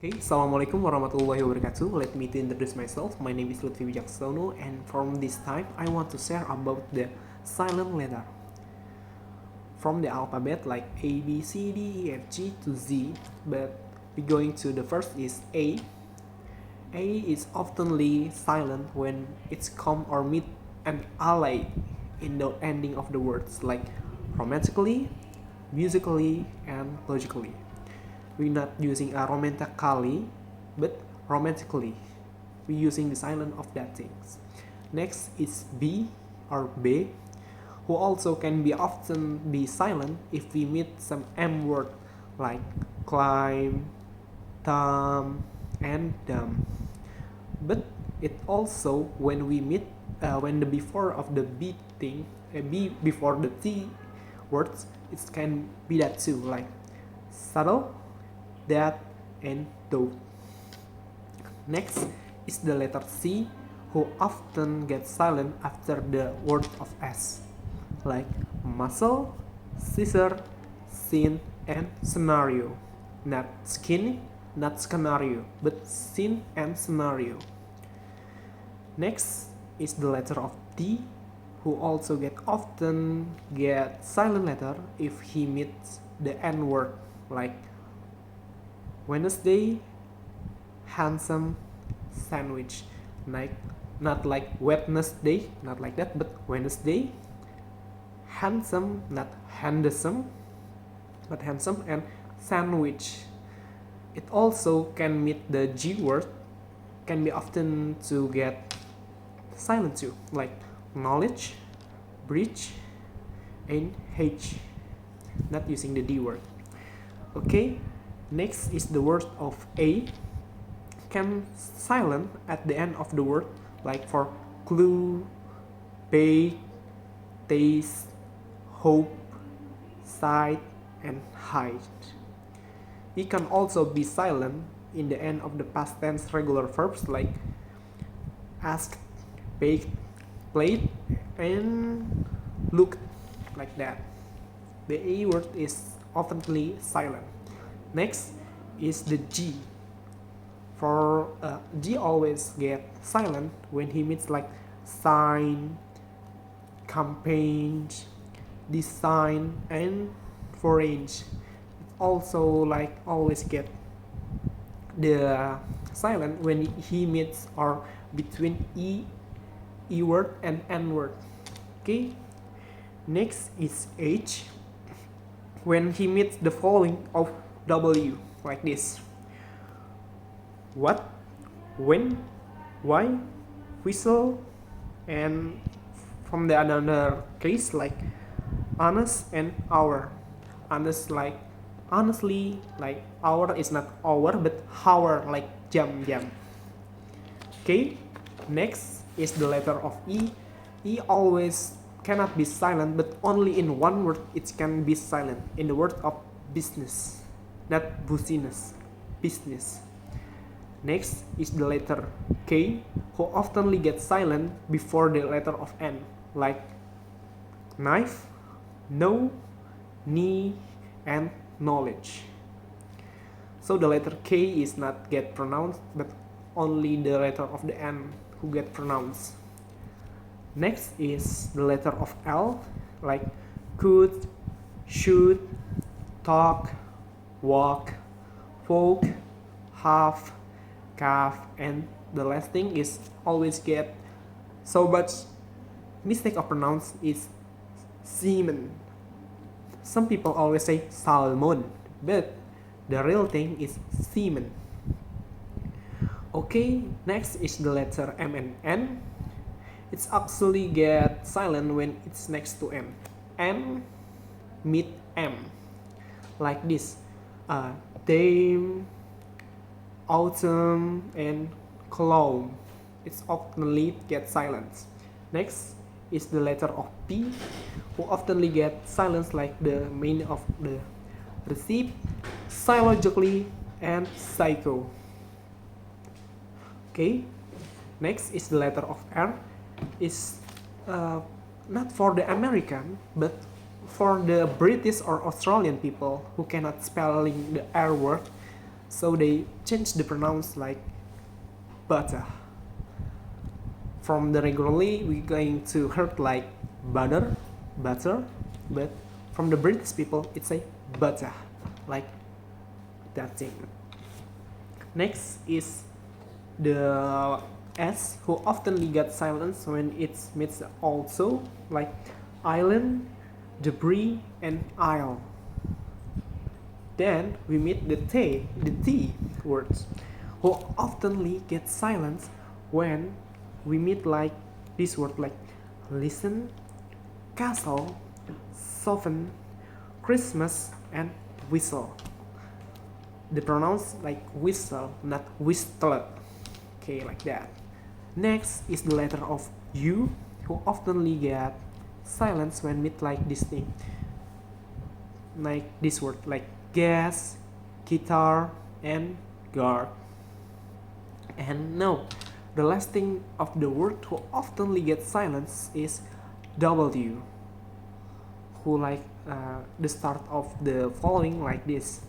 Hey, Assalamualaikum warahmatullahi wabarakatuh. Let me to introduce myself. My name is Lutfi Wijaksono, and from this time, I want to share about the silent letter. From the alphabet like A, B, C, D, E, F, G to Z, but we're going to the first is A. A is oftenly silent when it's come or meet an ally in the ending of the words like romantically, musically, and logically. We're not using a romantically, but romantically. We're using the silent of that things. Next is B or B, who also can be often be silent if we meet some M word like climb, thumb, and dumb. But it also when we meet when the before of the B thing, B before the T words, it can be that too, like subtle, that, and though. Next is the letter C, who often gets silent after the word of S, like muscle, scissor, scene, and scenario. Not skin, not scenario, but scene and scenario. Next is the letter of D, who also often get silent letter if he meets the N word, like Wednesday, handsome, sandwich. Like not like Wednesday, not like that, but Wednesday, handsome, not handsome, not handsome, and sandwich. It also can meet the G word, can be often to get silent too, like knowledge, bridge, and H, not using the D word. Okay, next is the word of A, can silent at the end of the word, like for clue, bake, taste, hope, sight, and hide. It can also be silent in the end of the past tense regular verbs like asked, baked, played, and looked, like that. The A word is oftenly silent. Next is the G. For G always get silent when he meets like sign, campaign, design, and forange. It also like always get the silent when he meets or between E word and N word. Okay. Next is H, when he meets the following of W, like this: what, when, why, whistle, and from the another case like honest and hour. Honest like honestly, like hour is not hour but hour, like jam. Okay, next is the letter of E. E always cannot be silent, but only in one word it can be silent, in the word of business, not business, business. Next is the letter K, who oftenly gets silent before the letter of N, like knife, know, knee, and knowledge. So the letter K is not get pronounced, but only the letter of the N who get pronounced. Next is the letter of L, like could, should, talk, walk, folk, have, calf, and the last thing is always get so much mistake of pronounce is semen. Some people always say salmon, but the real thing is semen. Okay, next is the letter M and N. It's actually get silent when it's next to M. N meet M, like this. Dame, autumn, and clown. It's oftenly get silence. Next is the letter of P, who oftenly get silence like the meaning of the receipt, psychologically, and psycho. Okay, next is the letter of R. Is not for the American, but for the British or Australian people who cannot spelling the R word. So they changed the pronouns like butter. From the regularly, we're going to heard like butter, but from the British people, it's a butter, like that thing. Next is the S, who often get silence when it meets also, like island, debris, and isle. Then we meet the T words, who often get silence when we meet like this word like listen, castle, soften, Christmas, and whistle. The pronouns like whistle, not whistle. Okay, like that. Next is the letter of U, who often get silence when meet like this thing. Like this word, like gas, guitar, and guard. And now, the last thing of the word who often get silence is W, who like the start of the following like this: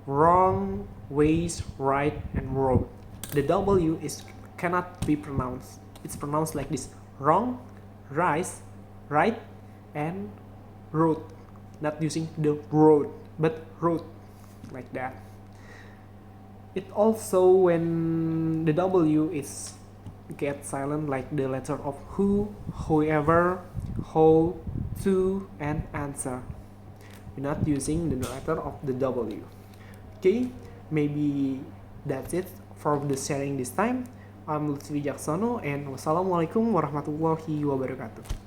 wrong, ways, right, and road. The W is cannot be pronounced. It's pronounced like this: wrong, rise, right, and road. Not using the road, but road, like that. It also, when the W is get silent, like the letter of who, whoever, how, to, and answer. We're not using the letter of the W. Okay, maybe that's it for the sharing this time. I'm Lutfi Wijaksono, and wassalamualaikum warahmatullahi wabarakatuh.